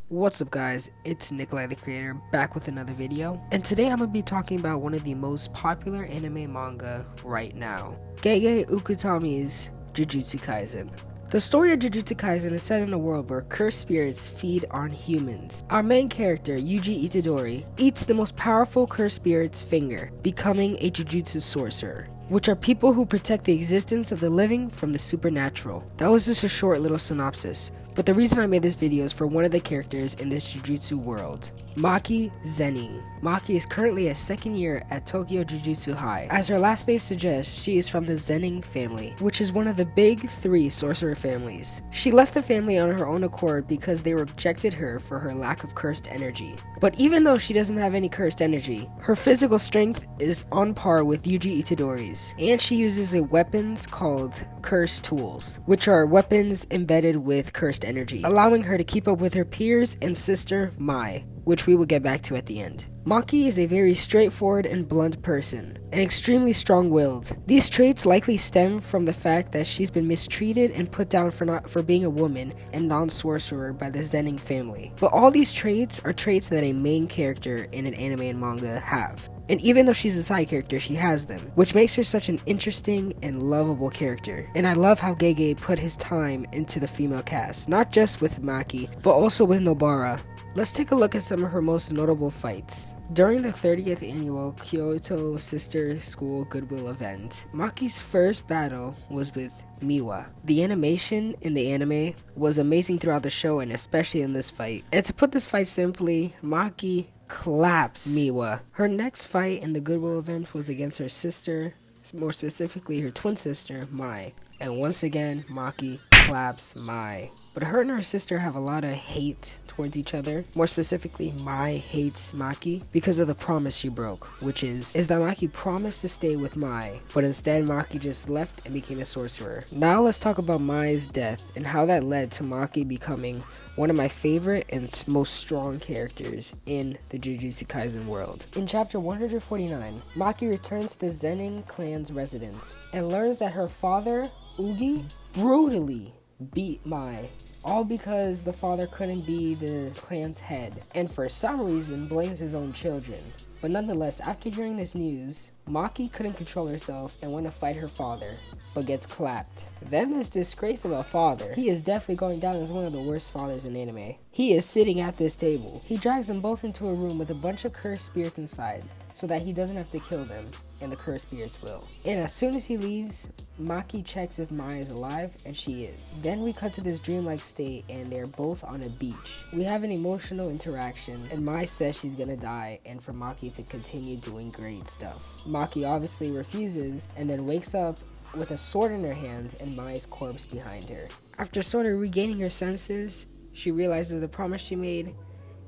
What's up guys, it's Nikolai the Creator back with another video, and today I'm going to be talking about one of the most popular anime manga right now, Gege Ukutami's Jujutsu Kaisen. The story of Jujutsu Kaisen is set in a world where cursed spirits feed on humans. Our main character, Yuji Itadori, eats the most powerful cursed spirit's finger, becoming a Jujutsu sorcerer, which are people who protect the existence of the living from the supernatural. That was just a short little synopsis, but the reason I made this video is for one of the characters in this Jujutsu world, Maki Zenin. Maki is currently a second year at Tokyo Jujutsu High. As her last name suggests, she is from the Zenin family, which is one of the big three sorcerer families. She left the family on her own accord because they rejected her for her lack of cursed energy. But even though she doesn't have any cursed energy, her physical strength is on par with Yuji Itadori's, and she uses weapons called cursed tools, which are weapons embedded with cursed energy, allowing her to keep up with her peers and sister Mai, which we will get back to at the end. Maki is a very straightforward and blunt person, and extremely strong-willed. These traits likely stem from the fact that she's been mistreated and put down for being a woman and non-sorcerer by the Zenin family. But all these traits are traits that a main character in an anime and manga have. And even though she's a side character, she has them, which makes her such an interesting and lovable character. And I love how Gege put his time into the female cast, not just with Maki, but also with Nobara. Let's take a look at some of her most notable fights. During the 30th annual Kyoto Sister School Goodwill event, Maki's first battle was with Miwa. The animation in the anime was amazing throughout the show and especially in this fight. And to put this fight simply, Maki claps Miwa. Her next fight in the Goodwill event was against her sister, more specifically her twin sister, Mai. And once again, Maki claps Mai. But her and her sister have a lot of hate towards each other. More specifically, Mai hates Maki because of the promise she broke, which is that Maki promised to stay with Mai, but instead Maki just left and became a sorcerer. Now let's talk about Mai's death and how that led to Maki becoming one of my favorite and most strong characters in the Jujutsu Kaisen world. In chapter 149, Maki returns to the Zenin clan's residence and learns that her father, Ugi, brutally beat Mai, all because the father couldn't be the clan's head, and for some reason blames his own children. But nonetheless, after hearing this news, Maki couldn't control herself and went to fight her father, but gets clapped. Then this disgrace of a father. He is definitely going down as one of the worst fathers in anime. He is sitting at this table. He drags them both into a room with a bunch of cursed spirits inside, so that he doesn't have to kill them, and the cursed spirits will. And as soon as he leaves, Maki checks if Mai is alive, and she is. Then we cut to this dreamlike state, and they're both on a beach. We have an emotional interaction, and Mai says she's gonna die, and for Maki to continue doing great stuff. Maki obviously refuses, and then wakes up with a sword in her hand and Mai's corpse behind her. After sort of regaining her senses, she realizes the promise she made,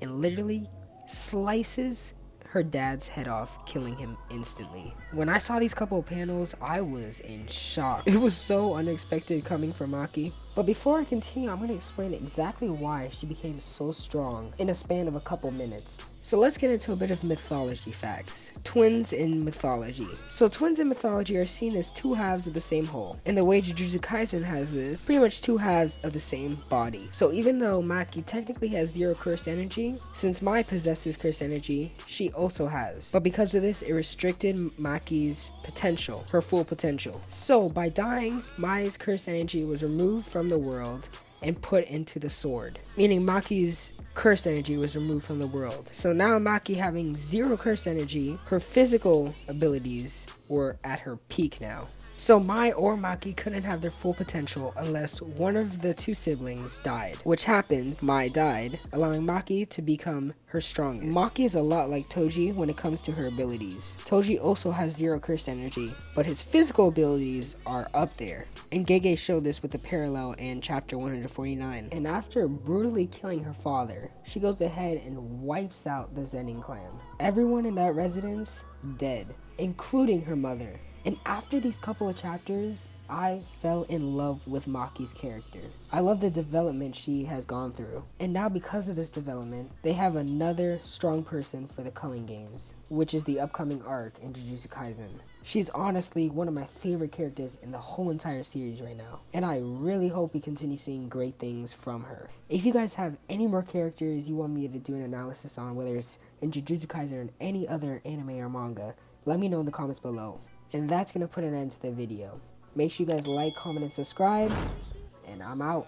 and literally slices her dad's head off, killing him instantly. When I saw these couple of panels, I was in shock. It was so unexpected coming from Maki. But before I continue, I'm going to explain exactly why she became so strong in a span of a couple minutes. So let's get into a bit of mythology facts. Twins in mythology. So twins in mythology are seen as two halves of the same whole. And the way Jujutsu Kaisen has this, pretty much two halves of the same body. So even though Maki technically has zero cursed energy, since Mai possesses cursed energy, she also has. But because of this, it restricted Maki's potential, her full potential. So by dying, Mai's cursed energy was removed from the world and put into the sword, meaning Maki's cursed energy was removed from the world. So now Maki having zero cursed energy, her physical abilities were at her peak now. So Mai or Maki couldn't have their full potential unless one of the two siblings died, which happened. Mai died, allowing Maki to become her strongest. Maki is a lot like Toji when it comes to her abilities. Toji also has zero cursed energy, but his physical abilities are up there. And Gege showed this with the parallel in chapter 149. And after brutally killing her father, she goes ahead and wipes out the Zenin clan. Everyone in that residence dead, including her mother. And after these couple of chapters, I fell in love with Maki's character. I love the development she has gone through. And now because of this development, they have another strong person for the Culling Games, which is the upcoming arc in Jujutsu Kaisen. She's honestly one of my favorite characters in the whole entire series right now, and I really hope we continue seeing great things from her. If you guys have any more characters you want me to do an analysis on, whether it's in Jujutsu Kaisen or in any other anime or manga, let me know in the comments below. And that's going to put an end to the video. Make sure you guys like, comment, and subscribe, and I'm out.